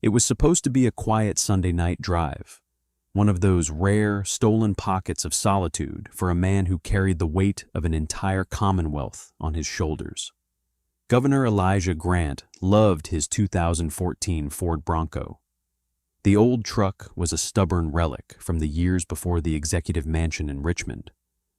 It was supposed to be a quiet Sunday night drive, one of those rare, stolen pockets of solitude for a man who carried the weight of an entire commonwealth on his shoulders. Governor Elijah Grant loved his 2014 Ford Bronco. The old truck was a stubborn relic from the years before the executive mansion in Richmond,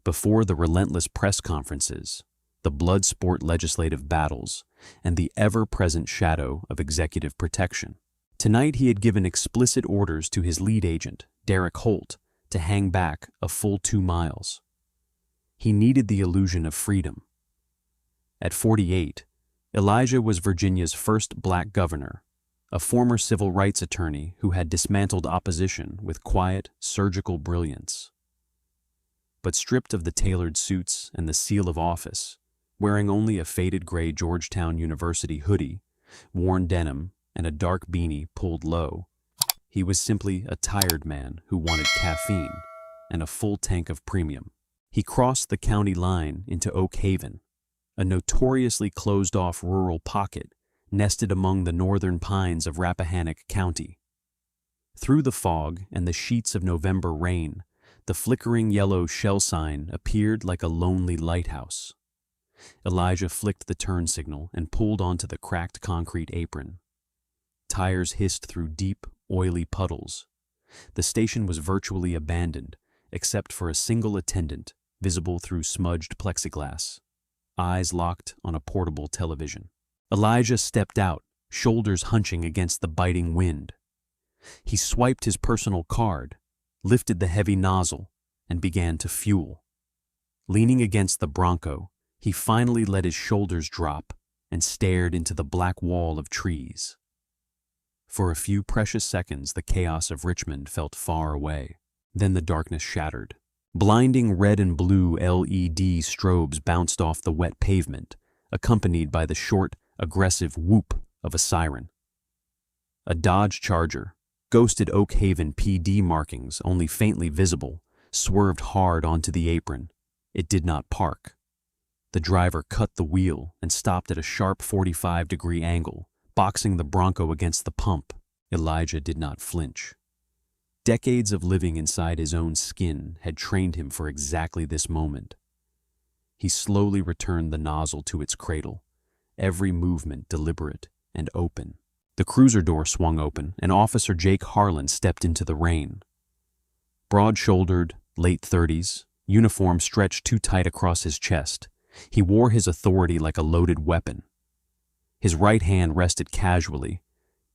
before the relentless press conferences, the blood-sport legislative battles, and the ever-present shadow of executive protection. Tonight he had given explicit orders to his lead agent, Derek Holt, to hang back a full 2 miles. He needed the illusion of freedom. At 48, Elijah was Virginia's first black governor, a former civil rights attorney who had dismantled opposition with quiet, surgical brilliance. But stripped of the tailored suits and the seal of office, wearing only a faded gray Georgetown University hoodie, worn denim, and a dark beanie pulled low, he was simply a tired man who wanted caffeine and a full tank of premium. He crossed the county line into Oak Haven, a notoriously closed-off rural pocket nested among the northern pines of Rappahannock County. Through the fog and the sheets of November rain, the flickering yellow shell sign appeared like a lonely lighthouse. Elijah flicked the turn signal and pulled onto the cracked concrete apron. Tires hissed through deep, oily puddles. The station was virtually abandoned, except for a single attendant visible through smudged plexiglass, eyes locked on a portable television. Elijah stepped out, shoulders hunching against the biting wind. He swiped his personal card, lifted the heavy nozzle, and began to fuel. Leaning against the Bronco, he finally let his shoulders drop and stared into the black wall of trees. For a few precious seconds, the chaos of Richmond felt far away. Then the darkness shattered. Blinding red and blue LED strobes bounced off the wet pavement, accompanied by the short, aggressive whoop of a siren. A Dodge Charger, ghosted Oak Haven PD markings only faintly visible, swerved hard onto the apron. It did not park. The driver cut the wheel and stopped at a sharp 45-degree angle, boxing the Bronco against the pump. Elijah did not flinch. Decades of living inside his own skin had trained him for exactly this moment. He slowly returned the nozzle to its cradle, every movement deliberate and open. The cruiser door swung open, and Officer Jake Harlan stepped into the rain. Broad-shouldered, late 30s, uniform stretched too tight across his chest, he wore his authority like a loaded weapon. His right hand rested casually,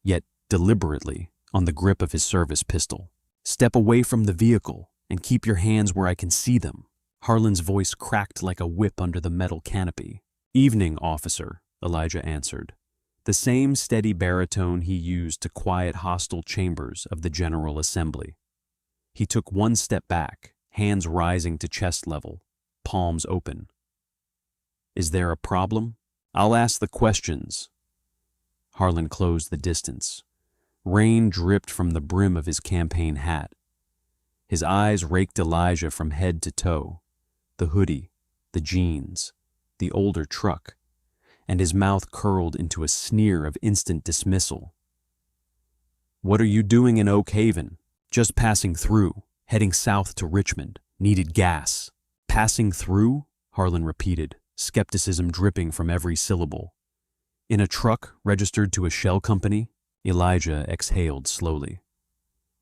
yet deliberately, on the grip of his service pistol. "Step away from the vehicle and keep your hands where I can see them." Harlan's voice cracked like a whip under the metal canopy. "Evening, officer," Elijah answered, the same steady baritone he used to quiet hostile chambers of the General Assembly. He took one step back, hands rising to chest level, palms open. "Is there a problem? I'll ask the questions." Harlan closed the distance. Rain dripped from the brim of his campaign hat. His eyes raked Elijah from head to toe, the hoodie, the jeans, the older truck, and his mouth curled into a sneer of instant dismissal. "What are you doing in Oak Haven?" "Just passing through, heading south to Richmond. Needed gas." "Passing through?" Harlan repeated, skepticism dripping from every syllable. "In a truck registered to a shell company?" Elijah exhaled slowly.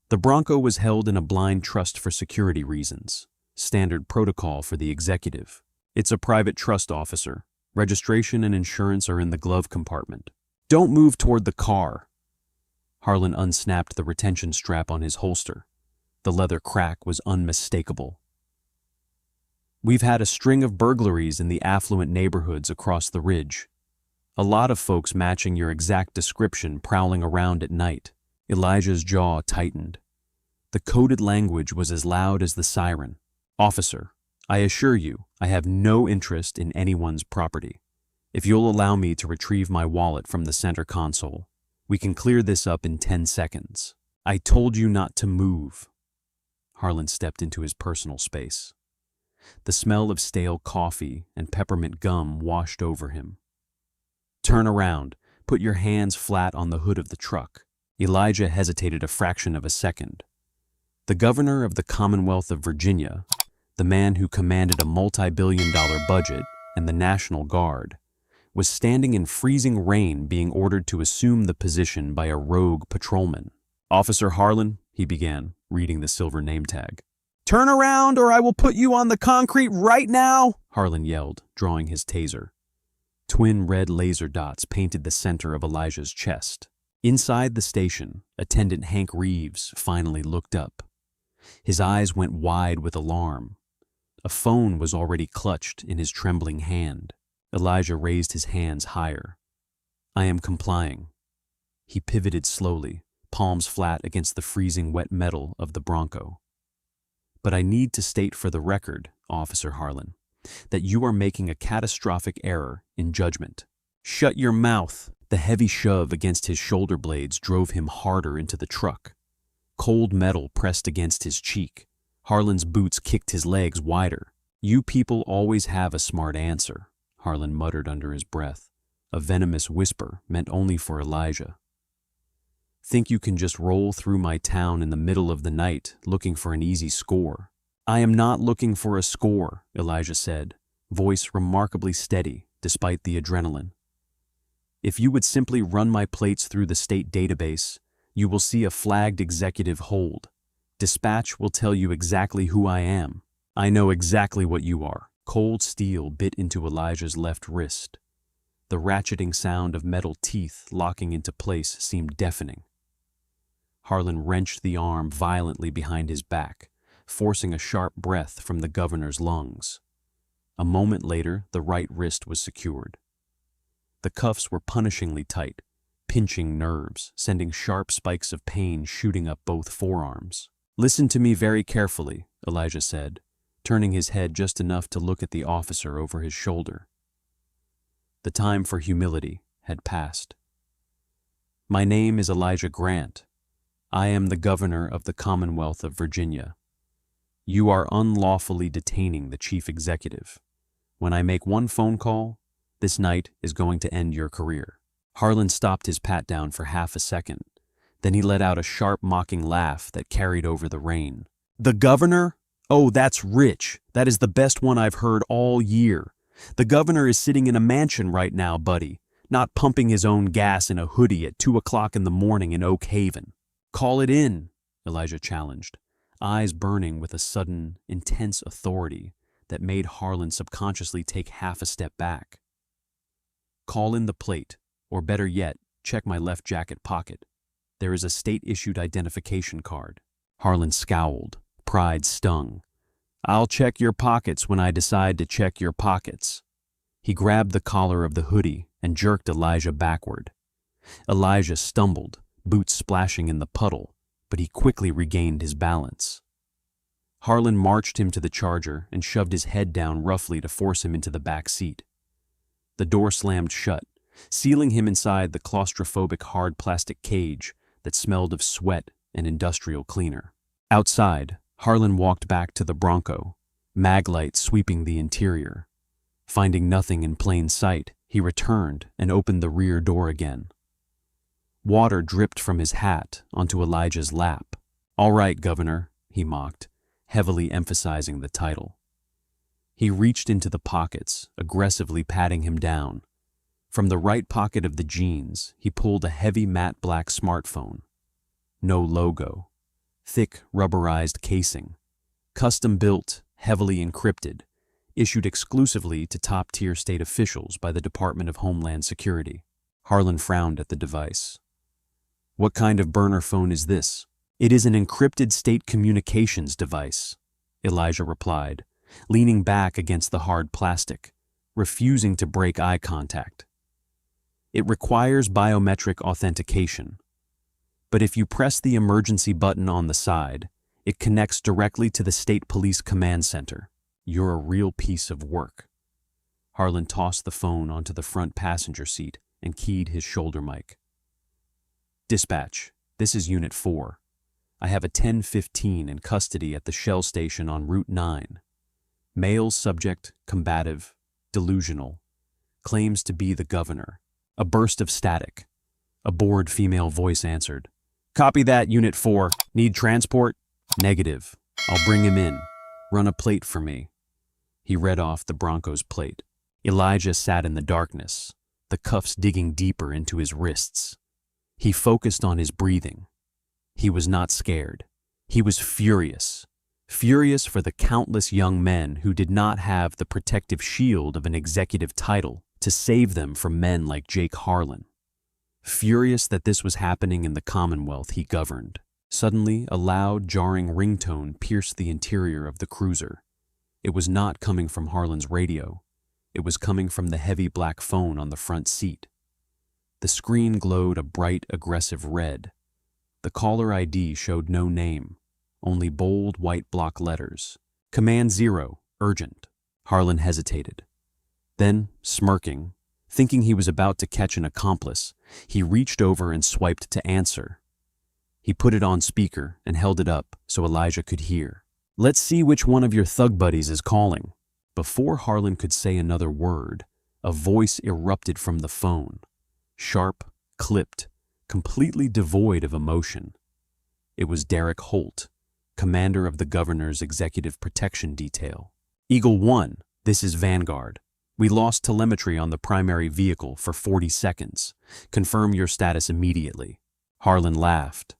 The Bronco was held in a blind trust for security reasons, standard protocol for the executive. "It's a private trust, officer. Registration and insurance are in the glove compartment." "Don't move toward the car." Harlan unsnapped the retention strap on his holster. The leather crack was unmistakable. "We've had a string of burglaries in the affluent neighborhoods across the ridge. A lot of folks matching your exact description prowling around at night." Elijah's jaw tightened. The coded language was as loud as the siren. "Officer, I assure you, I have no interest in anyone's property. If you'll allow me to retrieve my wallet from the center console, we can clear this up in 10 seconds. I told you not to move." Harlan stepped into his personal space. The smell of stale coffee and peppermint gum washed over him. "Turn around. Put your hands flat on the hood of the truck." Elijah hesitated a fraction of a second. The governor of the Commonwealth of Virginia, the man who commanded a multi-billion-dollar budget and the National Guard, was standing in freezing rain being ordered to assume the position by a rogue patrolman. "Officer Harlan," he began, reading the silver name tag. "Turn around or I will put you on the concrete right now," Harlan yelled, drawing his taser. Twin red laser dots painted the center of Elijah's chest. Inside the station, Attendant Hank Reeves finally looked up. His eyes went wide with alarm. A phone was already clutched in his trembling hand. Elijah raised his hands higher. "I am complying." He pivoted slowly, palms flat against the freezing wet metal of the Bronco. "But I need to state for the record, Officer Harlan, that you are making a catastrophic error in judgment." "Shut your mouth." The heavy shove against his shoulder blades drove him harder into the truck. Cold metal pressed against his cheek. Harlan's boots kicked his legs wider. "You people always have a smart answer," Harlan muttered under his breath, a venomous whisper meant only for Elijah. "Think you can just roll through my town in the middle of the night looking for an easy score?" "I am not looking for a score," Elijah said, voice remarkably steady despite the adrenaline. "If you would simply run my plates through the state database, you will see a flagged executive hold. Dispatch will tell you exactly who I am. I know exactly what you are." Cold steel bit into Elijah's left wrist. The ratcheting sound of metal teeth locking into place seemed deafening. Harlan wrenched the arm violently behind his back, forcing a sharp breath from the governor's lungs. A moment later, the right wrist was secured. The cuffs were punishingly tight, pinching nerves, sending sharp spikes of pain shooting up both forearms. "Listen to me very carefully," Elijah said, turning his head just enough to look at the officer over his shoulder. The time for humility had passed. "My name is Elijah Grant. I am the governor of the Commonwealth of Virginia. You are unlawfully detaining the chief executive. When I make one phone call, this night is going to end your career." Harlan stopped his pat-down for half a second. Then he let out a sharp, mocking laugh that carried over the rain. "The governor? Oh, that's rich. That is the best one I've heard all year. The governor is sitting in a mansion right now, buddy, not pumping his own gas in a hoodie at 2 o'clock in the morning in Oak Haven." "Call it in," Elijah challenged, eyes burning with a sudden, intense authority that made Harlan subconsciously take half a step back. "Call in the plate, or better yet, check my left jacket pocket. There is a state-issued identification card." Harlan scowled. Pride stung. "I'll check your pockets when I decide to check your pockets." He grabbed the collar of the hoodie and jerked Elijah backward. Elijah stumbled, boots splashing in the puddle, but he quickly regained his balance. Harlan marched him to the Charger and shoved his head down roughly to force him into the back seat. The door slammed shut, sealing him inside the claustrophobic hard plastic cage that smelled of sweat and industrial cleaner. Outside, Harlan walked back to the Bronco, maglite sweeping the interior. Finding nothing in plain sight, he returned and opened the rear door again. Water dripped from his hat onto Elijah's lap. "All right, Governor," he mocked, heavily emphasizing the title. He reached into the pockets, aggressively patting him down. From the right pocket of the jeans, he pulled a heavy matte black smartphone. No logo. Thick, rubberized casing. Custom-built, heavily encrypted, issued exclusively to top-tier state officials by the Department of Homeland Security. Harlan frowned at the device. "What kind of burner phone is this?" "It is an encrypted state communications device," Elijah replied, leaning back against the hard plastic, refusing to break eye contact. "It requires biometric authentication. But if you press the emergency button on the side, it connects directly to the State Police Command Center. You're a real piece of work." Harlan tossed the phone onto the front passenger seat and keyed his shoulder mic. "Dispatch, this is Unit 4. I have a 1015 in custody at the Shell Station on Route 9. Male subject, combative, delusional. Claims to be the governor." A burst of static. A bored female voice answered. Copy that, Unit 4. Need transport? Negative. I'll bring him in. Run a plate for me. He read off the Bronco's plate. Elijah sat in the darkness, the cuffs digging deeper into his wrists. He focused on his breathing. He was not scared. He was furious. Furious for the countless young men who did not have the protective shield of an executive title to save them from men like Jake Harlan. Furious that this was happening in the Commonwealth he governed. Suddenly, a loud, jarring ringtone pierced the interior of the cruiser. It was not coming from Harlan's radio. It was coming from the heavy black phone on the front seat. The screen glowed a bright, aggressive red. The caller ID showed no name, only bold white block letters. Command 0, urgent. Harlan hesitated. Then, smirking, thinking he was about to catch an accomplice, he reached over and swiped to answer. He put it on speaker and held it up so Elijah could hear. Let's see which one of your thug buddies is calling. Before Harlan could say another word, a voice erupted from the phone. Sharp, clipped, completely devoid of emotion. It was Derek Holt, commander of the governor's executive protection detail. Eagle 1, this is Vanguard. We lost telemetry on the primary vehicle for 40 seconds. Confirm your status immediately. Harlan laughed.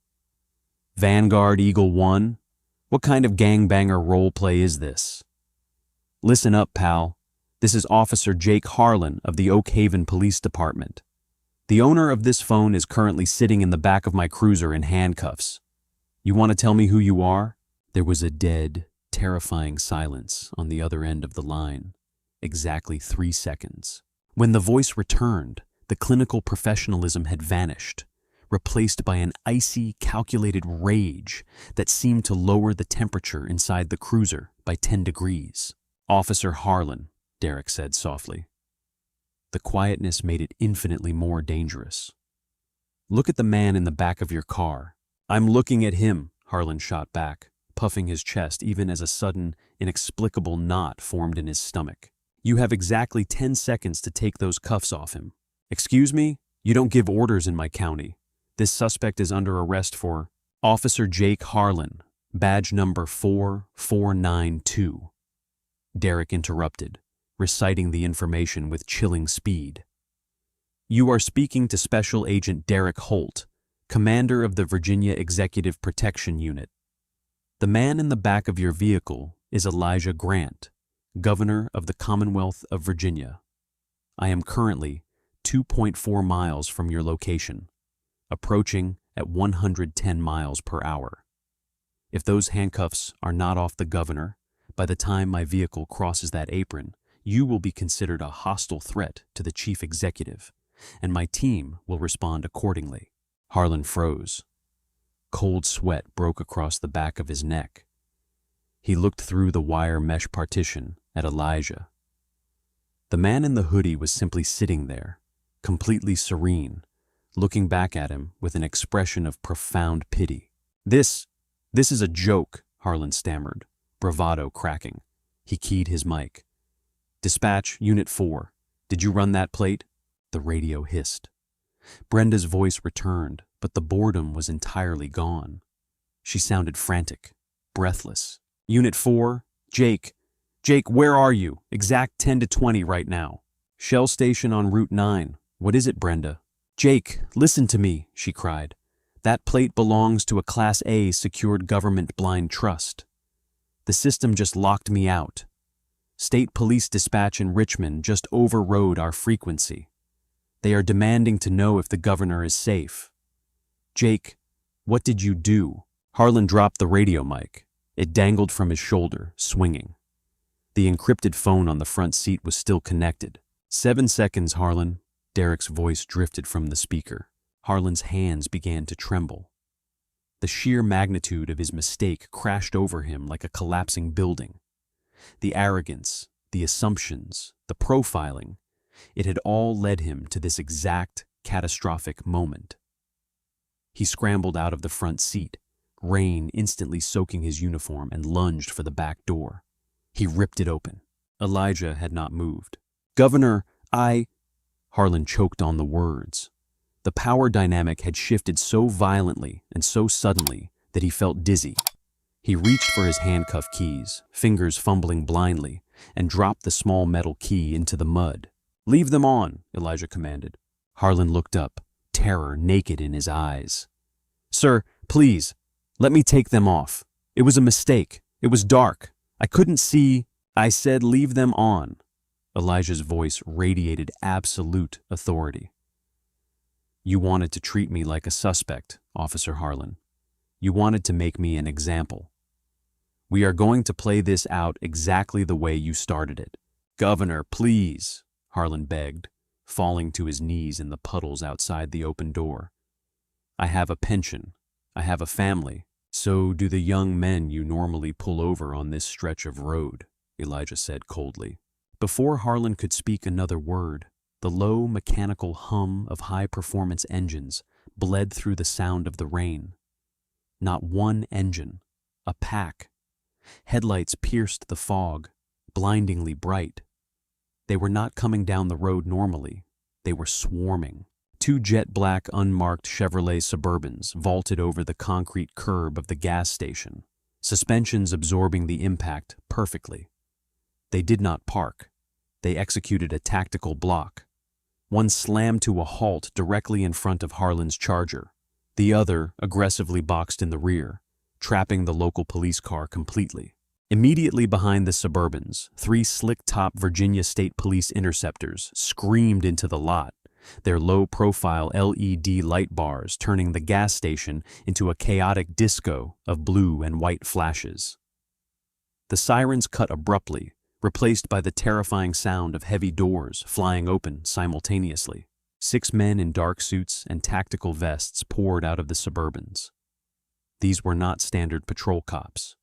Vanguard Eagle 1? What kind of gangbanger roleplay is this? Listen up, pal. This is Officer Jake Harlan of the Oak Haven Police Department. The owner of this phone is currently sitting in the back of my cruiser in handcuffs. You want to tell me who you are? There was a dead, terrifying silence on the other end of the line. Exactly 3 seconds. When the voice returned, the clinical professionalism had vanished, replaced by an icy, calculated rage that seemed to lower the temperature inside the cruiser by 10 degrees. Officer Harlan, Derek said softly. The quietness made it infinitely more dangerous. Look at the man in the back of your car. I'm looking at him, Harlan shot back, puffing his chest even as a sudden, inexplicable knot formed in his stomach. You have exactly 10 seconds to take those cuffs off him. Excuse me? You don't give orders in my county. This suspect is under arrest for Officer Jake Harlan, badge number 4492. Derek interrupted, reciting the information with chilling speed. You are speaking to Special Agent Derek Holt, commander of the Virginia Executive Protection Unit. The man in the back of your vehicle is Elijah Grant, Governor of the Commonwealth of Virginia. I am currently 2.4 miles from your location, approaching at 110 miles per hour. If those handcuffs are not off the governor, by the time my vehicle crosses that apron, you will be considered a hostile threat to the chief executive, and my team will respond accordingly. Harlan froze. Cold sweat broke across the back of his neck. He looked through the wire mesh partition at Elijah. The man in the hoodie was simply sitting there, completely serene, looking back at him with an expression of profound pity. This is a joke, Harlan stammered, bravado cracking. He keyed his mic. Dispatch, Unit 4. Did you run that plate? The radio hissed. Brenda's voice returned, but the boredom was entirely gone. She sounded frantic, breathless. Unit 4, Jake, where are you? Exact 10 to 20 right now. Shell station on Route 9. What is it, Brenda? Jake, listen to me, she cried. That plate belongs to a Class A secured government blind trust. The system just locked me out. State Police Dispatch in Richmond just overrode our frequency. They are demanding to know if the governor is safe. Jake, what did you do? Harlan dropped the radio mic. It dangled from his shoulder, swinging. The encrypted phone on the front seat was still connected. 7 seconds, Harlan. Derek's voice drifted from the speaker. Harlan's hands began to tremble. The sheer magnitude of his mistake crashed over him like a collapsing building. The arrogance, the assumptions, the profiling, it had all led him to this exact, catastrophic moment. He scrambled out of the front seat, rain instantly soaking his uniform, and lunged for the back door. He ripped it open. Elijah had not moved. Governor, Harlan choked on the words. The power dynamic had shifted so violently and so suddenly that he felt dizzy. He reached for his handcuff keys, fingers fumbling blindly, and dropped the small metal key into the mud. "Leave them on," Elijah commanded. Harlan looked up, terror naked in his eyes. "Sir, please, let me take them off. It was a mistake. It was dark. I couldn't see." "I said leave them on." Elijah's voice radiated absolute authority. "You wanted to treat me like a suspect, Officer Harlan. You wanted to make me an example. We are going to play this out exactly the way you started it." "Governor, please," Harlan begged, falling to his knees in the puddles outside the open door. "I have a pension. I have a family. So do the young men you normally pull over on this stretch of road," Elijah said coldly. Before Harlan could speak another word, the low mechanical hum of high-performance engines bled through the sound of the rain. Not one engine, a pack. Headlights pierced the fog, blindingly bright. They were not coming down the road normally. They were swarming. 2 jet-black unmarked Chevrolet Suburbans vaulted over the concrete curb of the gas station, suspensions absorbing the impact perfectly. They did not park. They executed a tactical block. One slammed to a halt directly in front of Harlan's Charger. The other aggressively boxed in the rear, trapping the local police car completely. Immediately behind the Suburbans, 3 slick-top Virginia State Police interceptors screamed into the lot, their low-profile LED light bars turning the gas station into a chaotic disco of blue and white flashes. The sirens cut abruptly, replaced by the terrifying sound of heavy doors flying open simultaneously. 6 men in dark suits and tactical vests poured out of the Suburbans. These were not standard patrol cops.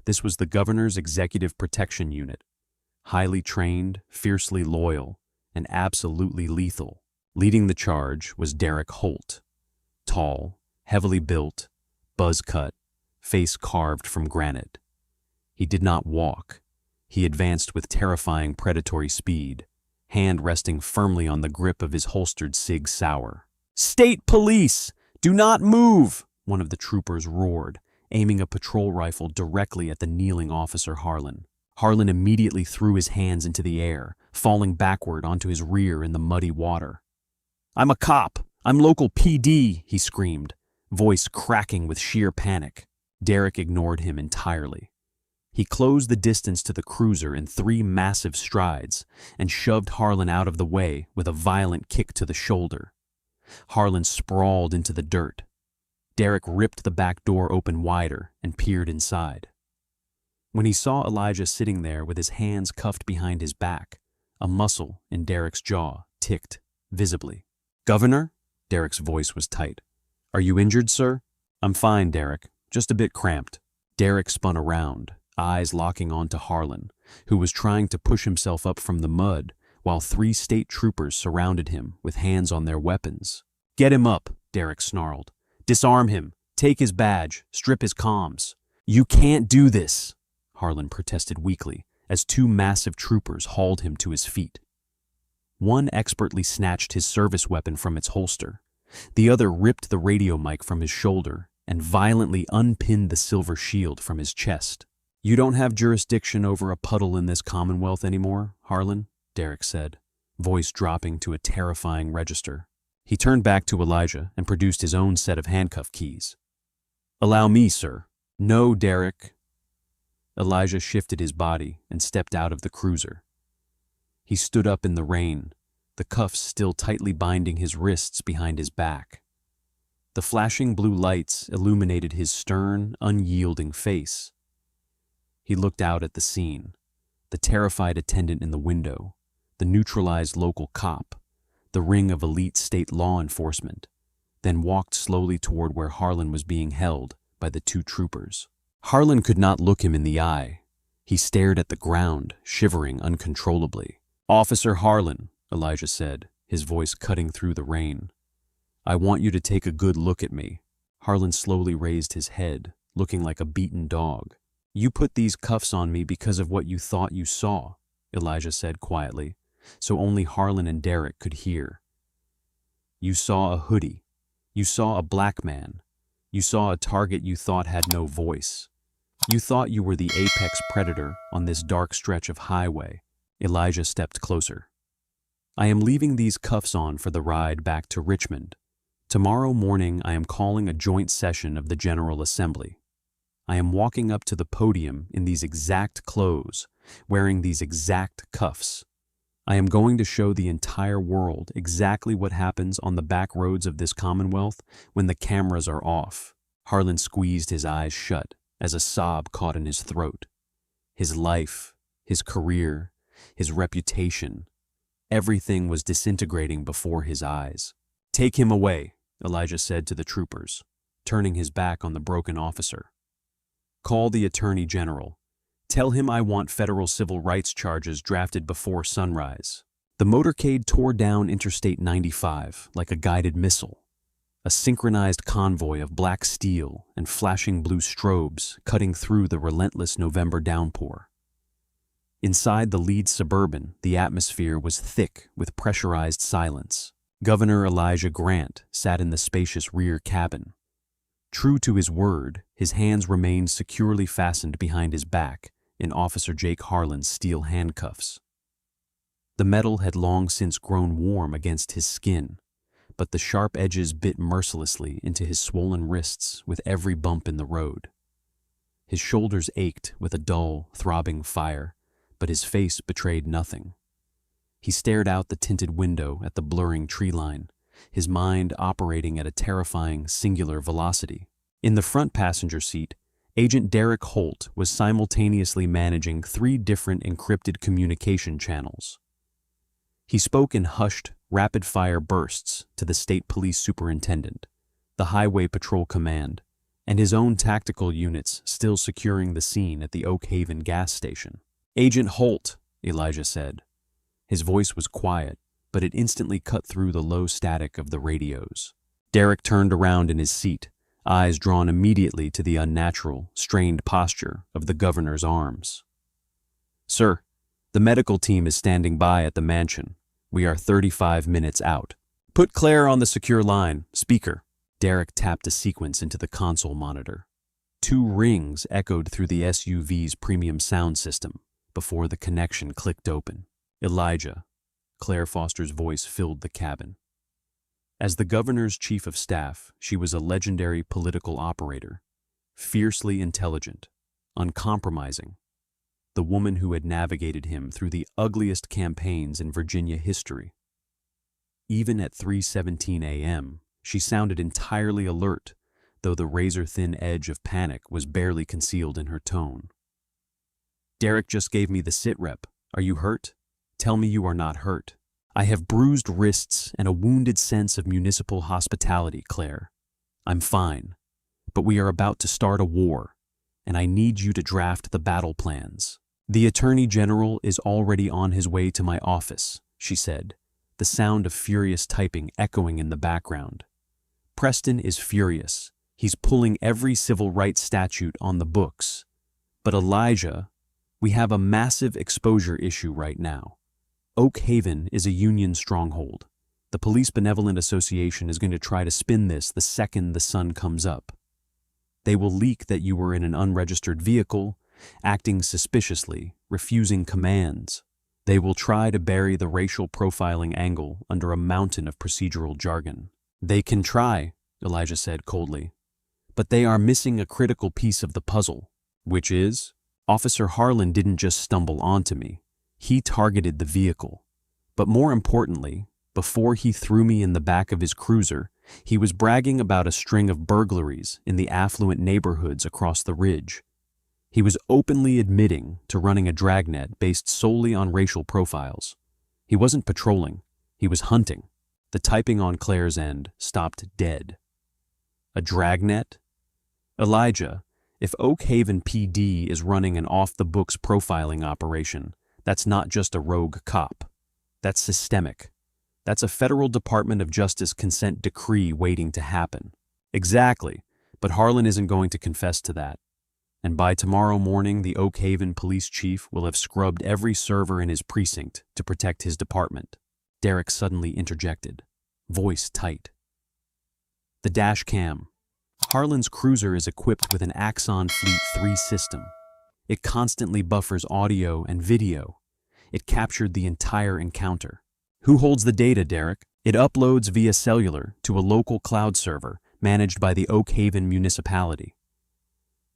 This was the governor's executive protection unit, highly trained, fiercely loyal, and absolutely lethal. Leading the charge was Derek Holt, tall, heavily built, buzz-cut, face carved from granite. He did not walk. He advanced with terrifying predatory speed, hand resting firmly on the grip of his holstered Sig Sauer. "State police! Do not move!" one of the troopers roared, aiming a patrol rifle directly at the kneeling Officer Harlan. Harlan immediately threw his hands into the air, falling backward onto his rear in the muddy water. "I'm a cop! I'm local PD!" he screamed, voice cracking with sheer panic. Derek ignored him entirely. He closed the distance to the cruiser in 3 massive strides and shoved Harlan out of the way with a violent kick to the shoulder. Harlan sprawled into the dirt. Derek ripped the back door open wider and peered inside. When he saw Elijah sitting there with his hands cuffed behind his back, a muscle in Derek's jaw ticked visibly. "Governor?" Derek's voice was tight. "Are you injured, sir?" "I'm fine, Derek. Just a bit cramped." Derek spun around, eyes locking onto Harlan, who was trying to push himself up from the mud while 3 state troopers surrounded him with hands on their weapons. "Get him up," Derek snarled. "Disarm him. Take his badge. Strip his comms." "You can't do this," Harlan protested weakly as 2 massive troopers hauled him to his feet. One expertly snatched his service weapon from its holster. The other ripped the radio mic from his shoulder and violently unpinned the silver shield from his chest. "You don't have jurisdiction over a puddle in this Commonwealth anymore, Harlan," Derek said, voice dropping to a terrifying register. He turned back to Elijah and produced his own set of handcuff keys. "Allow me, sir." "No, Derek." Elijah shifted his body and stepped out of the cruiser. He stood up in the rain, the cuffs still tightly binding his wrists behind his back. The flashing blue lights illuminated his stern, unyielding face. He looked out at the scene, the terrified attendant in the window, the neutralized local cop, the ring of elite state law enforcement, then walked slowly toward where Harlan was being held by the 2 troopers. Harlan could not look him in the eye. He stared at the ground, shivering uncontrollably. "Officer Harlan," Elijah said, his voice cutting through the rain. "I want you to take a good look at me." Harlan slowly raised his head, looking like a beaten dog. "You put these cuffs on me because of what you thought you saw," Elijah said quietly, so only Harlan and Derek could hear. You saw a hoodie. You saw a black man. You saw a target you thought had no voice. You thought you were the apex predator on this dark stretch of highway. Elijah stepped closer. I am leaving these cuffs on for the ride back to Richmond. Tomorrow morning I am calling a joint session of the General Assembly. I am walking up to the podium in these exact clothes, wearing these exact cuffs. I am going to show the entire world exactly what happens on the back roads of this Commonwealth when the cameras are off. Harlan squeezed his eyes shut as a sob caught in his throat. His life, his career, his reputation, everything was disintegrating before his eyes. Take him away, Elijah said to the troopers, turning his back on the broken officer. Call the Attorney General. Tell him I want federal civil rights charges drafted before sunrise. The motorcade tore down Interstate 95 like a guided missile, a synchronized convoy of black steel and flashing blue strobes cutting through the relentless November downpour. Inside the lead Suburban, the atmosphere was thick with pressurized silence. Governor Elijah Grant sat in the spacious rear cabin. True to his word, his hands remained securely fastened behind his back in Officer Jake Harlan's steel handcuffs. The metal had long since grown warm against his skin, but the sharp edges bit mercilessly into his swollen wrists with every bump in the road. His shoulders ached with a dull, throbbing fire, but his face betrayed nothing. He stared out the tinted window at the blurring tree line, his mind operating at a terrifying, singular velocity. In the front passenger seat, Agent Derek Holt was simultaneously managing 3 different encrypted communication channels. He spoke in hushed, rapid-fire bursts to the state police superintendent, the Highway Patrol Command, and his own tactical units still securing the scene at the Oak Haven gas station. Agent Holt, Elijah said. His voice was quiet, but it instantly cut through the low static of the radios. Derek turned around in his seat, eyes drawn immediately to the unnatural, strained posture of the governor's arms. Sir, the medical team is standing by at the mansion. We are 35 minutes out. Put Claire on the secure line. Speaker. Derek tapped a sequence into the console monitor. 2 rings echoed through the SUV's premium sound system before the connection clicked open. Elijah. Claire Foster's voice filled the cabin. As the governor's chief of staff, she was a legendary political operator, fiercely intelligent, uncompromising, the woman who had navigated him through the ugliest campaigns in Virginia history. Even at 3:17 a.m., she sounded entirely alert, though the razor-thin edge of panic was barely concealed in her tone. Derek just gave me the sit rep. Are you hurt? Tell me you are not hurt. I have bruised wrists and a wounded sense of municipal hospitality, Claire. I'm fine, but we are about to start a war, and I need you to draft the battle plans. The Attorney General is already on his way to my office, she said, the sound of furious typing echoing in the background. Preston is furious. He's pulling every civil rights statute on the books. But Elijah, we have a massive exposure issue right now. Oak Haven is a union stronghold. The Police Benevolent Association is going to try to spin this the second the sun comes up. They will leak that you were in an unregistered vehicle, acting suspiciously, refusing commands. They will try to bury the racial profiling angle under a mountain of procedural jargon. They can try, Elijah said coldly, but they are missing a critical piece of the puzzle, which is, Officer Harlan didn't just stumble onto me. He targeted the vehicle. But more importantly, before he threw me in the back of his cruiser, he was bragging about a string of burglaries in the affluent neighborhoods across the ridge. He was openly admitting to running a dragnet based solely on racial profiles. He wasn't patrolling, he was hunting. The typing on Claire's end stopped dead. A dragnet? Elijah, if Oak Haven PD is running an off-the-books profiling operation, that's not just a rogue cop. That's systemic. That's a federal Department of Justice consent decree waiting to happen. Exactly, but Harlan isn't going to confess to that. And by tomorrow morning, the Oak Haven police chief will have scrubbed every server in his precinct to protect his department. Derek suddenly interjected. voice tight. The dash cam. Harlan's cruiser is equipped with an Axon Fleet 3 system. It constantly buffers audio and video. It captured the entire encounter. Who holds the data, Derek? It uploads via cellular to a local cloud server managed by the Oak Haven municipality.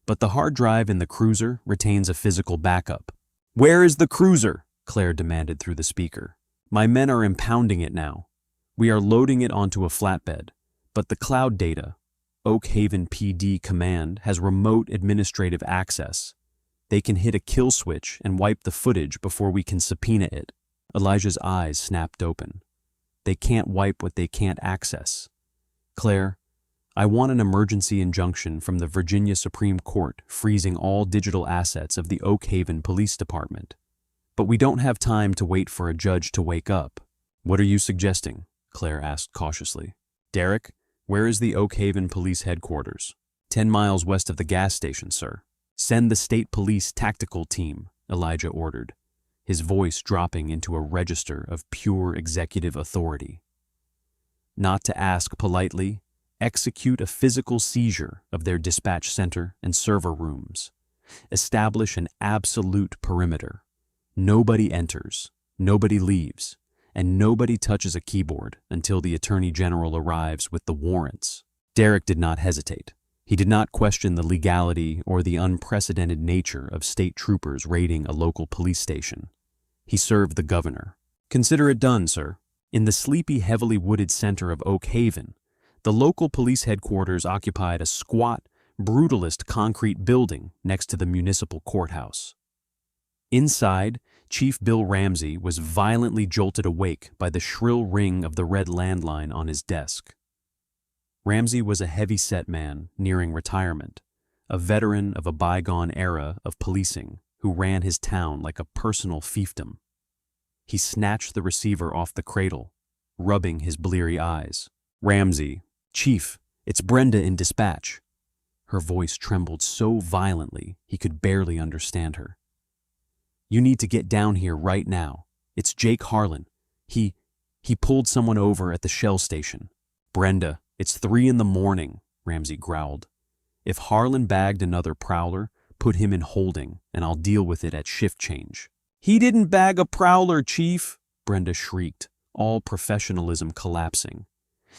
But the hard drive in the cruiser retains a physical backup. "Where is the cruiser?" Claire demanded through the speaker. "My men are impounding it now. We are loading it onto a flatbed, but the cloud data, Oak Haven PD command, has remote administrative access. They can hit a kill switch and wipe the footage before we can subpoena it." Elijah's eyes snapped open. They can't wipe what they can't access. "Claire, I want an emergency injunction from the Virginia Supreme Court freezing all digital assets of the Oak Haven Police Department. But we don't have time to wait for a judge to wake up." "What are you suggesting?" Claire asked cautiously. "Derek, where is the Oak Haven Police Headquarters?" 10 miles west of the gas station, sir." "Send the state police tactical team," Elijah ordered, his voice dropping into a register of pure executive authority. "Not to ask politely, execute a physical seizure of their dispatch center and server rooms. Establish an absolute perimeter. Nobody enters, nobody leaves, and nobody touches a keyboard until the Attorney General arrives with the warrants." Derek did not hesitate. He did not question the legality or the unprecedented nature of state troopers raiding a local police station. He served the governor. "Consider it done, sir." In the sleepy, heavily wooded center of Oak Haven, the local police headquarters occupied a squat, brutalist concrete building next to the municipal courthouse. Inside, Chief Bill Ramsey was violently jolted awake by the shrill ring of the red landline on his desk. Ramsey was a heavy-set man nearing retirement, a veteran of a bygone era of policing who ran his town like a personal fiefdom. He snatched the receiver off the cradle, rubbing his bleary eyes. "Ramsey, Chief, it's Brenda in dispatch." Her voice trembled so violently he could barely understand her. "You need to get down here right now. It's Jake Harlan. He pulled someone over at the Shell station." "Brenda, it's 3 a.m, Ramsey growled. "If Harlan bagged another prowler, put him in holding, and I'll deal with it at shift change." "He didn't bag a prowler, Chief," Brenda shrieked, all professionalism collapsing.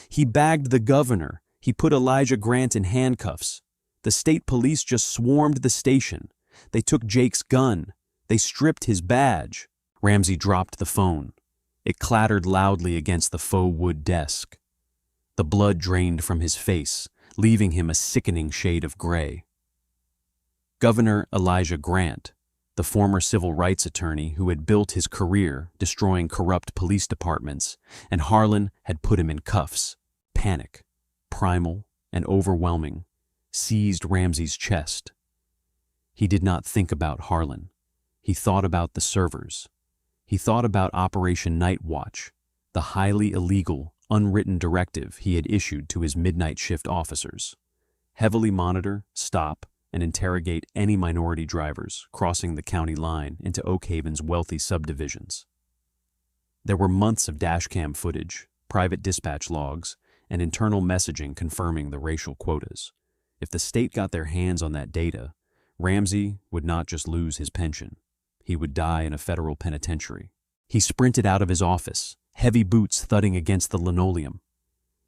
"He bagged the governor. He put Elijah Grant in handcuffs. The state police just swarmed the station. They took Jake's gun. They stripped his badge." Ramsey dropped the phone. It clattered loudly against the faux wood desk. The blood drained from his face, leaving him a sickening shade of gray. Governor Elijah Grant, the former civil rights attorney who had built his career destroying corrupt police departments, and Harlan had put him in cuffs. Panic, primal and overwhelming, seized Ramsey's chest. He did not think about Harlan. He thought about the servers. He thought about Operation Night Watch, the highly illegal, unwritten directive he had issued to his midnight shift officers. Heavily monitor, stop, and interrogate any minority drivers crossing the county line into Oak Haven's wealthy subdivisions. There were months of dashcam footage, private dispatch logs, and internal messaging confirming the racial quotas. If the state got their hands on that data, Ramsey would not just lose his pension. He would die in a federal penitentiary. He sprinted out of his office, heavy boots thudding against the linoleum.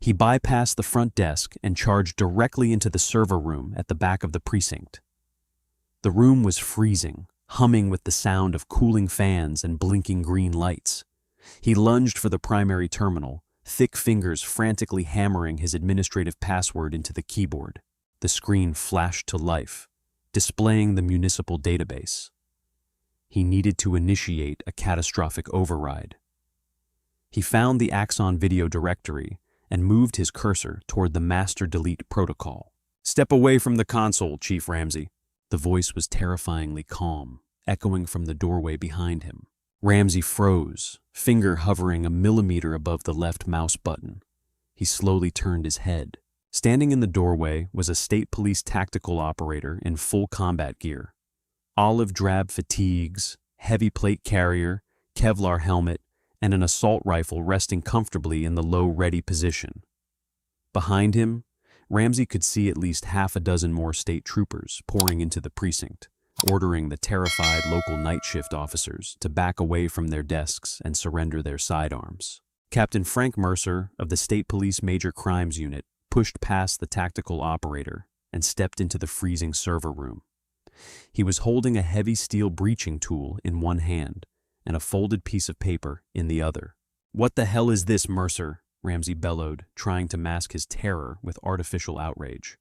He bypassed the front desk and charged directly into the server room at the back of the precinct. The room was freezing, humming with the sound of cooling fans and blinking green lights. He lunged for the primary terminal, thick fingers frantically hammering his administrative password into the keyboard. The screen flashed to life, displaying the municipal database. He needed to initiate a catastrophic override. He found the Axon video directory and moved his cursor toward the master delete protocol. "Step away from the console, Chief Ramsey." The voice was terrifyingly calm, echoing from the doorway behind him. Ramsey froze, finger hovering a millimeter above the left mouse button. He slowly turned his head. Standing in the doorway was a state police tactical operator in full combat gear. Olive drab fatigues, heavy plate carrier, Kevlar helmet, and an assault rifle resting comfortably in the low ready position. Behind him, Ramsey could see at least half a dozen more state troopers pouring into the precinct, ordering the terrified local night shift officers to back away from their desks and surrender their sidearms. Captain Frank Mercer of the State Police Major Crimes Unit pushed past the tactical operator and stepped into the freezing server room. He was holding a heavy steel breaching tool in one hand and a folded piece of paper in the other. "What the hell is this, Mercer?" Ramsey bellowed, trying to mask his terror with artificial outrage.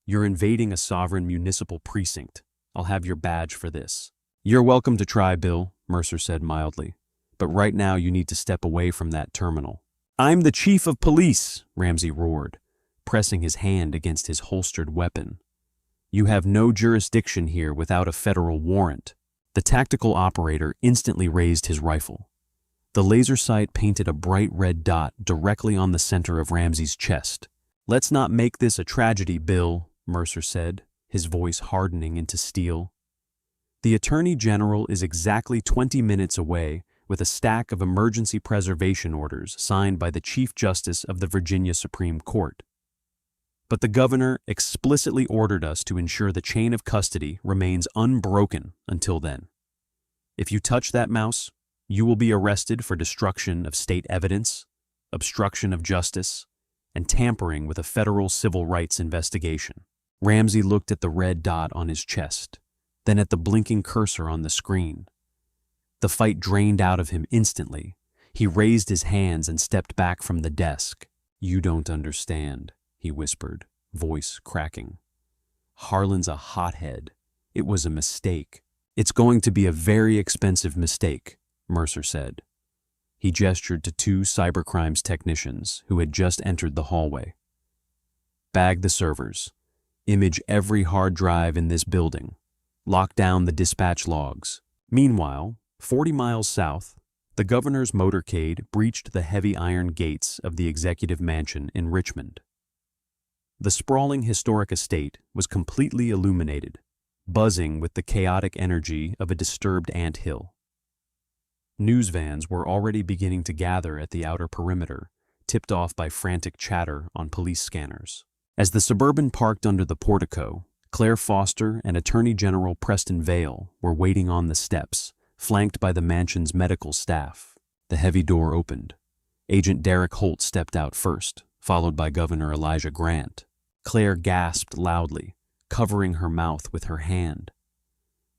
"You're invading a sovereign municipal precinct. I'll have your badge for this." "You're welcome to try, Bill," Mercer said mildly. "But right now you need to step away from that terminal." "I'm the chief of police," Ramsey roared, pressing his hand against his holstered weapon. "You have no jurisdiction here without a federal warrant." The tactical operator instantly raised his rifle. The laser sight painted a bright red dot directly on the center of Ramsey's chest. "Let's not make this a tragedy, Bill," Mercer said, his voice hardening into steel. "The Attorney General is exactly 20 minutes away with a stack of emergency preservation orders signed by the Chief Justice of the Virginia Supreme Court. But the governor explicitly ordered us to ensure the chain of custody remains unbroken until then. If you touch that mouse, you will be arrested for destruction of state evidence, obstruction of justice, and tampering with a federal civil rights investigation." Ramsey looked at the red dot on his chest, then at the blinking cursor on the screen. The fight drained out of him instantly. He raised his hands and stepped back from the desk. "You don't understand," he whispered, voice cracking. "Harlan's a hothead. It was a mistake." "It's going to be a very expensive mistake," Mercer said. He gestured to two cybercrimes technicians who had just entered the hallway. "Bag the servers. Image every hard drive in this building. Lock down the dispatch logs." Meanwhile, 40 miles south, the governor's motorcade breached the heavy iron gates of the executive mansion in Richmond. The sprawling historic estate was completely illuminated, buzzing with the chaotic energy of a disturbed anthill. News vans were already beginning to gather at the outer perimeter, tipped off by frantic chatter on police scanners. As the Suburban parked under the portico, Claire Foster and Attorney General Preston Vale were waiting on the steps, flanked by the mansion's medical staff. The heavy door opened. Agent Derek Holt stepped out first, followed by Governor Elijah Grant. Claire gasped loudly, covering her mouth with her hand.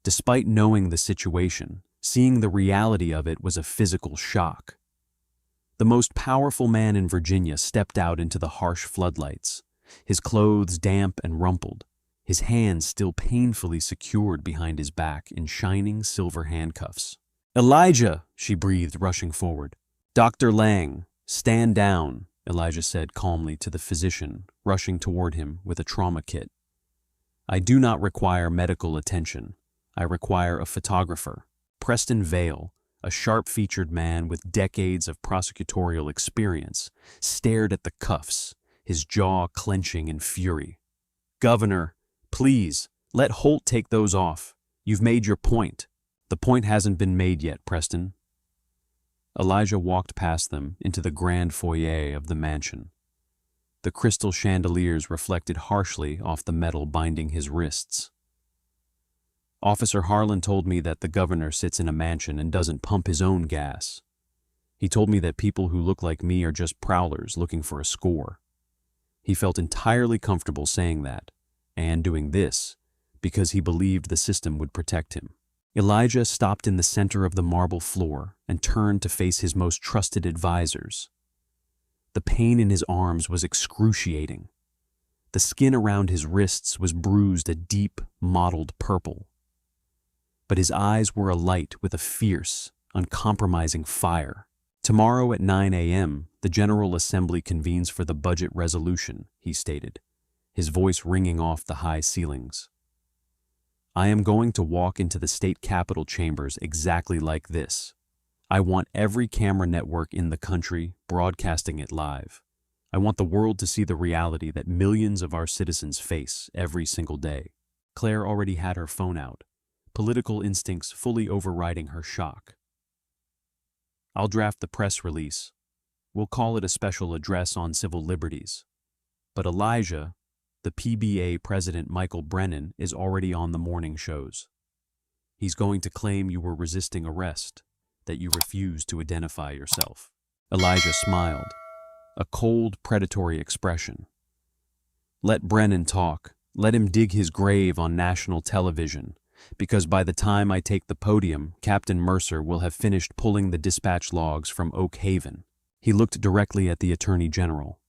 Despite knowing the situation, seeing the reality of it was a physical shock. The most powerful man in Virginia stepped out into the harsh floodlights, his clothes damp and rumpled, his hands still painfully secured behind his back in shining silver handcuffs. "Elijah," she breathed, rushing forward. "Dr. Lang, stand down," Elijah said calmly to the physician, rushing toward him with a trauma kit. "I do not require medical attention. I require a photographer." Preston Vale, a sharp-featured man with decades of prosecutorial experience, stared at the cuffs, his jaw clenching in fury. "Governor, please, let Holt take those off. You've made your point." "The point hasn't been made yet, Preston." Elijah walked past them into the grand foyer of the mansion. The crystal chandeliers reflected harshly off the metal binding his wrists. "Officer Harlan told me that the governor sits in a mansion and doesn't pump his own gas. He told me that people who look like me are just prowlers looking for a score." He felt entirely comfortable saying that, and doing this, because he believed the system would protect him. Elijah stopped in the center of the marble floor and turned to face his most trusted advisors. The pain in his arms was excruciating. The skin around his wrists was bruised a deep, mottled purple. But his eyes were alight with a fierce, uncompromising fire. "Tomorrow at 9 a.m., the General Assembly convenes for the budget resolution," he stated, his voice ringing off the high ceilings. "I am going to walk into the state capitol chambers exactly like this. I want every camera network in the country broadcasting it live. I want the world to see the reality that millions of our citizens face every single day." Claire already had her phone out, political instincts fully overriding her shock. I'll draft the press release. We'll call it a special address on civil liberties. But Elijah, the PBA president Michael Brennan, is already on the morning shows. He's going to claim you were resisting arrest, that you refused to identify yourself." Elijah smiled, a cold, predatory expression. "Let Brennan talk. Let him dig his grave on national television, because by the time I take the podium, Captain Mercer will have finished pulling the dispatch logs from Oak Haven." He looked directly at the Attorney General.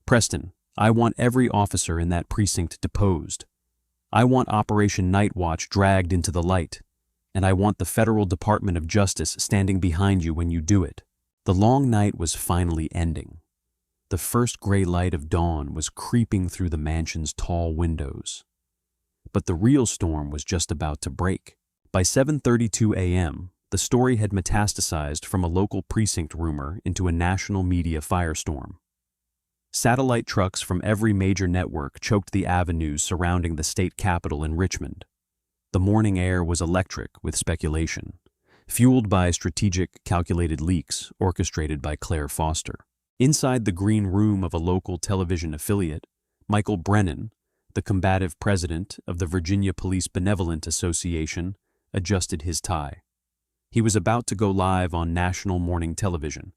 "Preston, I want every officer in that precinct deposed. I want Operation Night Watch dragged into the light, and I want the Federal Department of Justice standing behind you when you do it." The long night was finally ending. The first gray light of dawn was creeping through the mansion's tall windows. But the real storm was just about to break. By 7:32 a.m., the story had metastasized from a local precinct rumor into a national media firestorm. Satellite trucks from every major network choked the avenues surrounding the state capitol in Richmond. The morning air was electric with speculation, fueled by strategic, calculated leaks orchestrated by Claire Foster. Inside the green room of a local television affiliate, Michael Brennan, the combative president of the Virginia Police Benevolent Association, adjusted his tie. He was about to go live on national morning television.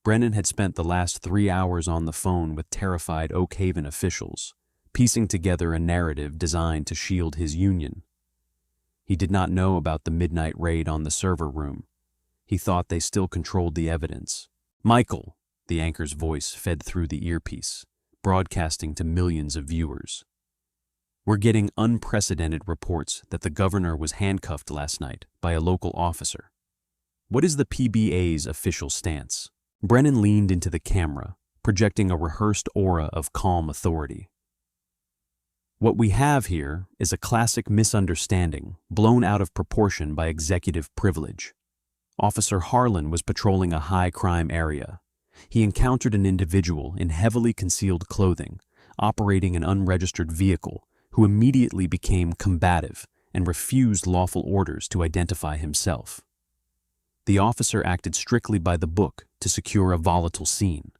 Brennan had spent the last 3 hours on the phone with terrified Oak Haven officials, piecing together a narrative designed to shield his union. He did not know about the midnight raid on the server room. He thought they still controlled the evidence. "Michael," the anchor's voice fed through the earpiece, broadcasting to millions of viewers. "We're getting unprecedented reports that the governor was handcuffed last night by a local officer. What is the PBA's official stance?" Brennan leaned into the camera, projecting a rehearsed aura of calm authority. "What we have here is a classic misunderstanding blown out of proportion by executive privilege. Officer Harlan was patrolling a high-crime area. He encountered an individual in heavily concealed clothing, operating an unregistered vehicle, who immediately became combative and refused lawful orders to identify himself. The officer acted strictly by the book to secure a volatile scene.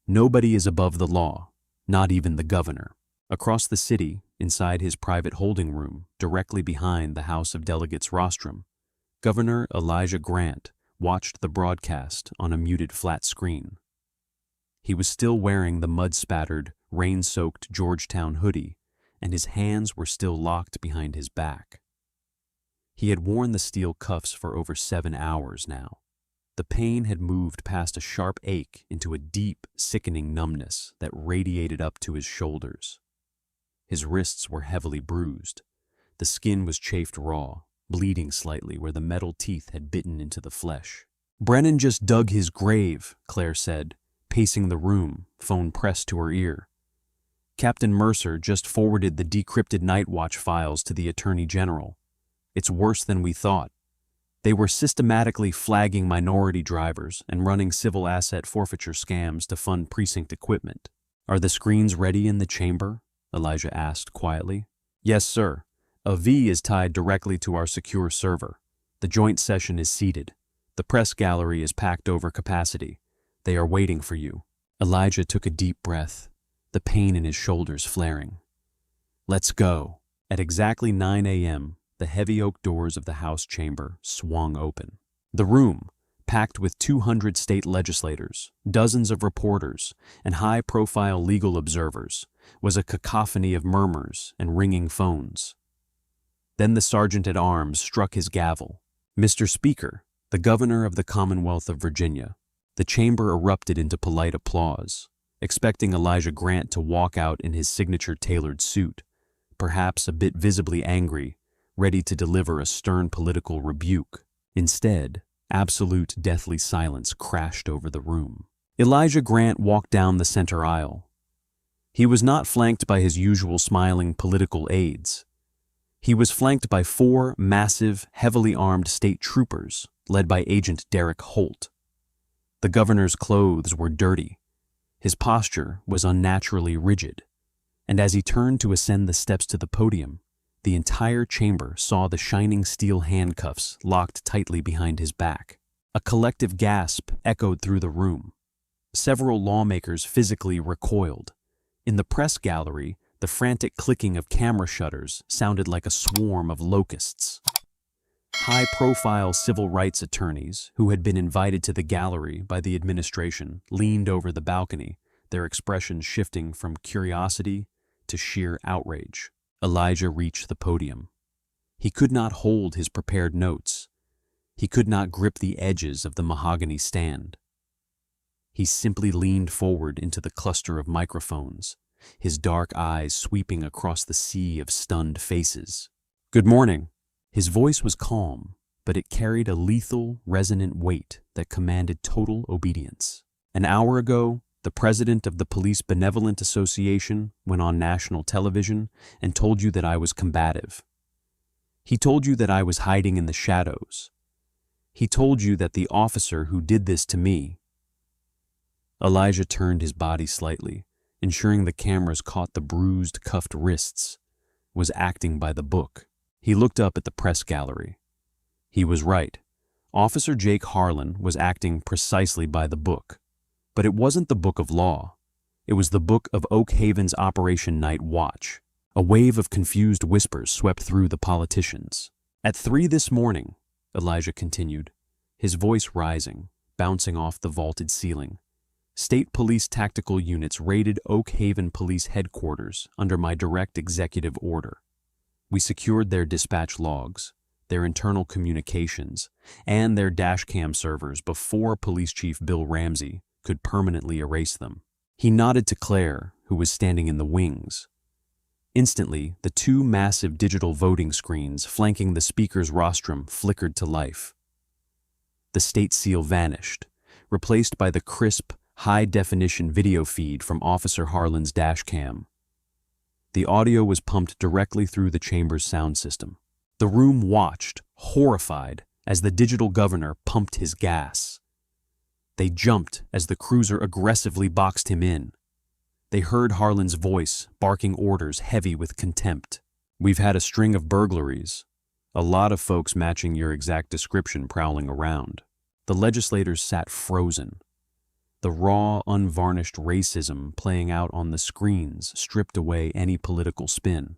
Nobody is above the law, not even the governor." Across the city, inside his private holding room, directly behind the House of Delegates rostrum, Governor Elijah Grant watched the broadcast on a muted flat screen. He was still wearing the mud-spattered, rain-soaked Georgetown hoodie, and his hands were still locked behind his back. He had worn the steel cuffs for over 7 hours now. The pain had moved past a sharp ache into a deep, sickening numbness that radiated up to his shoulders. His wrists were heavily bruised. The skin was chafed raw, bleeding slightly where the metal teeth had bitten into the flesh. "Brennan just dug his grave," Claire said, pacing the room, phone pressed to her ear. "Captain Mercer just forwarded the decrypted Night Watch files to the Attorney General. It's worse than we thought. They were systematically flagging minority drivers and running civil asset forfeiture scams to fund precinct equipment." "Are the screens ready in the chamber?" Elijah asked quietly. "Yes, sir. A V is tied directly to our secure server. The joint session is seated. The press gallery is packed over capacity. They are waiting for you." Elijah took a deep breath, the pain in his shoulders flaring. "Let's go." At exactly 9 a.m., the heavy oak doors of the House chamber swung open. The room, packed with 200 state legislators, dozens of reporters, and high-profile legal observers, was a cacophony of murmurs and ringing phones. Then the sergeant-at-arms struck his gavel. "Mr. Speaker, the Governor of the Commonwealth of Virginia." The chamber erupted into polite applause, expecting Elijah Grant to walk out in his signature-tailored suit, perhaps a bit visibly angry, ready to deliver a stern political rebuke. Instead, absolute deathly silence crashed over the room. Elijah Grant walked down the center aisle. He was not flanked by his usual smiling political aides. He was flanked by 4 massive, heavily armed state troopers, led by Agent Derek Holt. The governor's clothes were dirty. His posture was unnaturally rigid, and as he turned to ascend the steps to the podium, the entire chamber saw the shining steel handcuffs locked tightly behind his back. A collective gasp echoed through the room. Several lawmakers physically recoiled. In the press gallery, the frantic clicking of camera shutters sounded like a swarm of locusts. High-profile civil rights attorneys, who had been invited to the gallery by the administration, leaned over the balcony, their expressions shifting from curiosity to sheer outrage. Elijah reached the podium. He could not hold his prepared notes. He could not grip the edges of the mahogany stand. He simply leaned forward into the cluster of microphones, his dark eyes sweeping across the sea of stunned faces. "Good morning." His voice was calm, but it carried a lethal, resonant weight that commanded total obedience. "An hour ago, the president of the Police Benevolent Association went on national television and told you that I was combative. He told you that I was hiding in the shadows. He told you that the officer who did this to me—" Elijah turned his body slightly, ensuring the cameras caught the bruised, cuffed wrists, "was acting by the book." He looked up at the press gallery. He was right. Officer Jake Harlan was acting precisely by the book. But it wasn't the book of law. It was the book of Oak Haven's Operation Night Watch. A wave of confused whispers swept through the politicians. "At 3 this morning," Elijah continued, his voice rising, bouncing off the vaulted ceiling, "state police tactical units raided Oak Haven Police Headquarters under my direct executive order. We secured their dispatch logs, their internal communications, and their dashcam servers before Police Chief Bill Ramsey could permanently erase them." He nodded to Claire, who was standing in the wings. Instantly, the two massive digital voting screens flanking the speaker's rostrum flickered to life. The state seal vanished, replaced by the crisp, high-definition video feed from Officer Harlan's dashcam. The audio was pumped directly through the chamber's sound system. The room watched, horrified, as the digital governor pumped his gas. They jumped as the cruiser aggressively boxed him in. They heard Harlan's voice, barking orders heavy with contempt. "We've had a string of burglaries. A lot of folks matching your exact description prowling around." The legislators sat frozen. The raw, unvarnished racism playing out on the screens stripped away any political spin.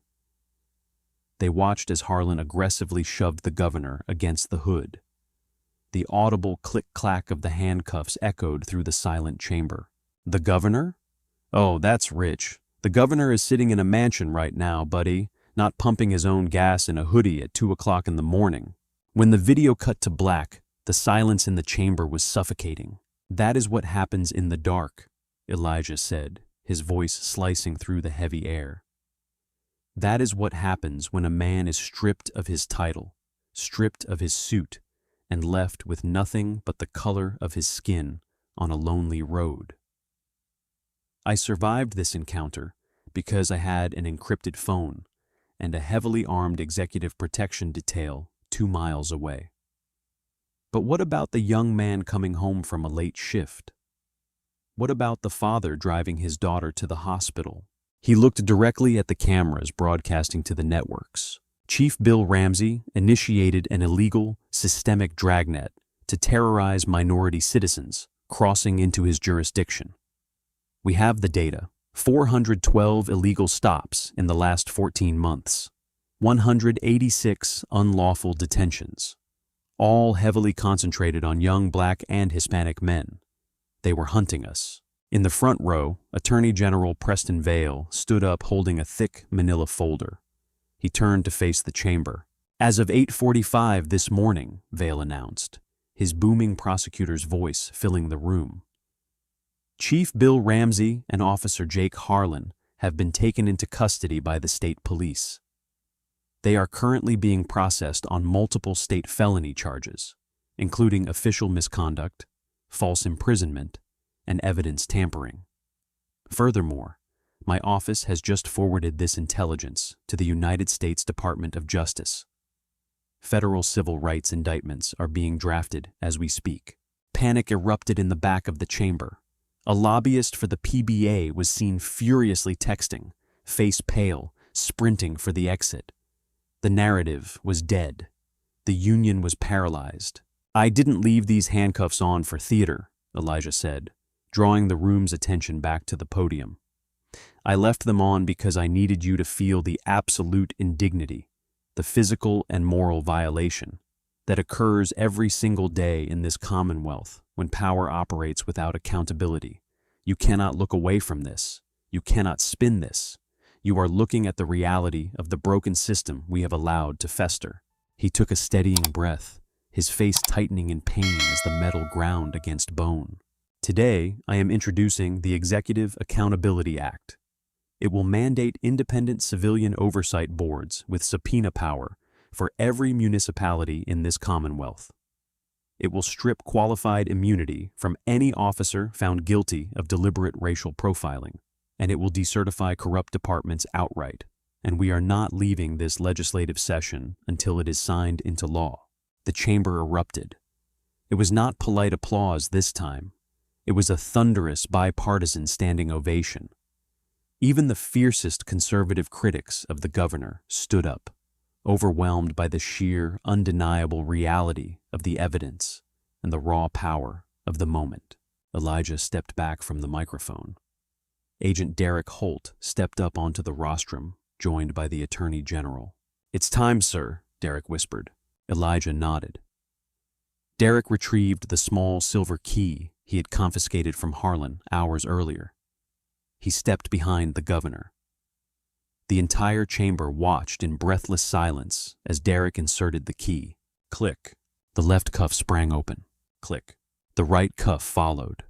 They watched as Harlan aggressively shoved the governor against the hood. The audible click-clack of the handcuffs echoed through the silent chamber. "The governor? Oh, that's rich. The governor is sitting in a mansion right now, buddy, not pumping his own gas in a hoodie at 2 o'clock in the morning." When the video cut to black, the silence in the chamber was suffocating. "That is what happens in the dark," Elijah said, his voice slicing through the heavy air. "That is what happens when a man is stripped of his title, stripped of his suit, and left with nothing but the color of his skin on a lonely road." I survived this encounter because I had an encrypted phone and a heavily armed executive protection detail 2 miles away. But what about the young man coming home from a late shift? What about the father driving his daughter to the hospital? He looked directly at the cameras broadcasting to the networks. Chief Bill Ramsey initiated an illegal, systemic dragnet to terrorize minority citizens crossing into his jurisdiction. We have the data. 412 illegal stops in the last 14 months. 186 unlawful detentions. All heavily concentrated on young Black and Hispanic men. They were hunting us. In the front row, Attorney General Preston Vail stood up holding a thick manila folder. He turned to face the chamber. "As of 8:45 this morning," Vail announced, his booming prosecutor's voice filling the room, "Chief Bill Ramsey and Officer Jake Harlan have been taken into custody by the state police. They are currently being processed on multiple state felony charges, including official misconduct, false imprisonment, and evidence tampering. Furthermore, my office has just forwarded this intelligence to the United States Department of Justice. Federal civil rights indictments are being drafted as we speak." Panic erupted in the back of the chamber. A lobbyist for the PBA was seen furiously texting, face pale, sprinting for the exit. The narrative was dead. The union was paralyzed. "I didn't leave these handcuffs on for theater," Elijah said, drawing the room's attention back to the podium. "I left them on because I needed you to feel the absolute indignity, the physical and moral violation, that occurs every single day in this commonwealth when power operates without accountability. You cannot look away from this. You cannot spin this. You are looking at the reality of the broken system we have allowed to fester." He took a steadying breath, his face tightening in pain as the metal ground against bone. "Today, I am introducing the Executive Accountability Act. It will mandate independent civilian oversight boards with subpoena power for every municipality in this Commonwealth. It will strip qualified immunity from any officer found guilty of deliberate racial profiling, and it will decertify corrupt departments outright, and we are not leaving this legislative session until it is signed into law." The chamber erupted. It was not polite applause this time. It was a thunderous bipartisan standing ovation. Even the fiercest conservative critics of the governor stood up, overwhelmed by the sheer, undeniable reality of the evidence and the raw power of the moment. Elijah stepped back from the microphone. Agent Derek Holt stepped up onto the rostrum, joined by the Attorney General. "It's time, sir," Derek whispered. Elijah nodded. Derek retrieved the small silver key he had confiscated from Harlan hours earlier. He stepped behind the governor. The entire chamber watched in breathless silence as Derek inserted the key. Click. The left cuff sprang open. Click. The right cuff followed.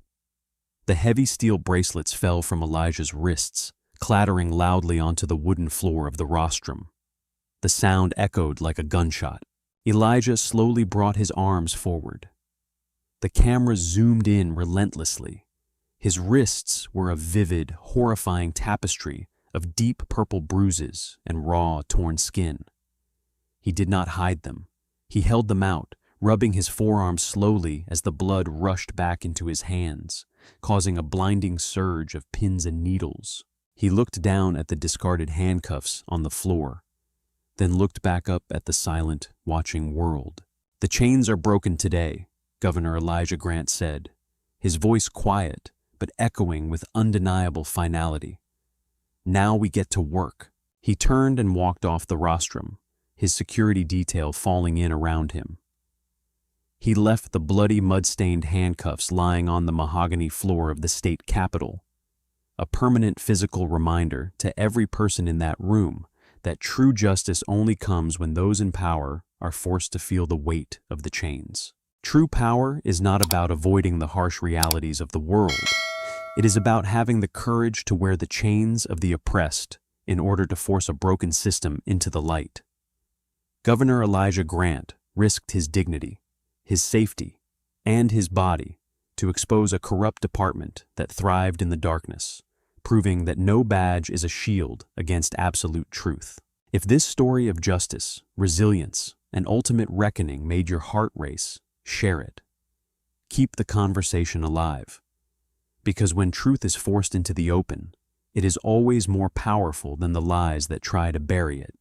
The heavy steel bracelets fell from Elijah's wrists, clattering loudly onto the wooden floor of the rostrum. The sound echoed like a gunshot. Elijah slowly brought his arms forward. The camera zoomed in relentlessly. His wrists were a vivid, horrifying tapestry of deep purple bruises and raw, torn skin. He did not hide them. He held them out, rubbing his forearms slowly as the blood rushed back into his hands, causing a blinding surge of pins and needles. He looked down at the discarded handcuffs on the floor, then looked back up at the silent, watching world. "The chains are broken today," Governor Elijah Grant said, his voice quiet but echoing with undeniable finality. "Now we get to work." He turned and walked off the rostrum, his security detail falling in around him. He left the bloody, mud-stained handcuffs lying on the mahogany floor of the state capitol, a permanent physical reminder to every person in that room that true justice only comes when those in power are forced to feel the weight of the chains. True power is not about avoiding the harsh realities of the world. It is about having the courage to wear the chains of the oppressed in order to force a broken system into the light. Governor Elijah Grant risked his dignity, his safety, and his body to expose a corrupt department that thrived in the darkness, proving that no badge is a shield against absolute truth. If this story of justice, resilience, and ultimate reckoning made your heart race, share it. Keep the conversation alive. Because when truth is forced into the open, it is always more powerful than the lies that try to bury it.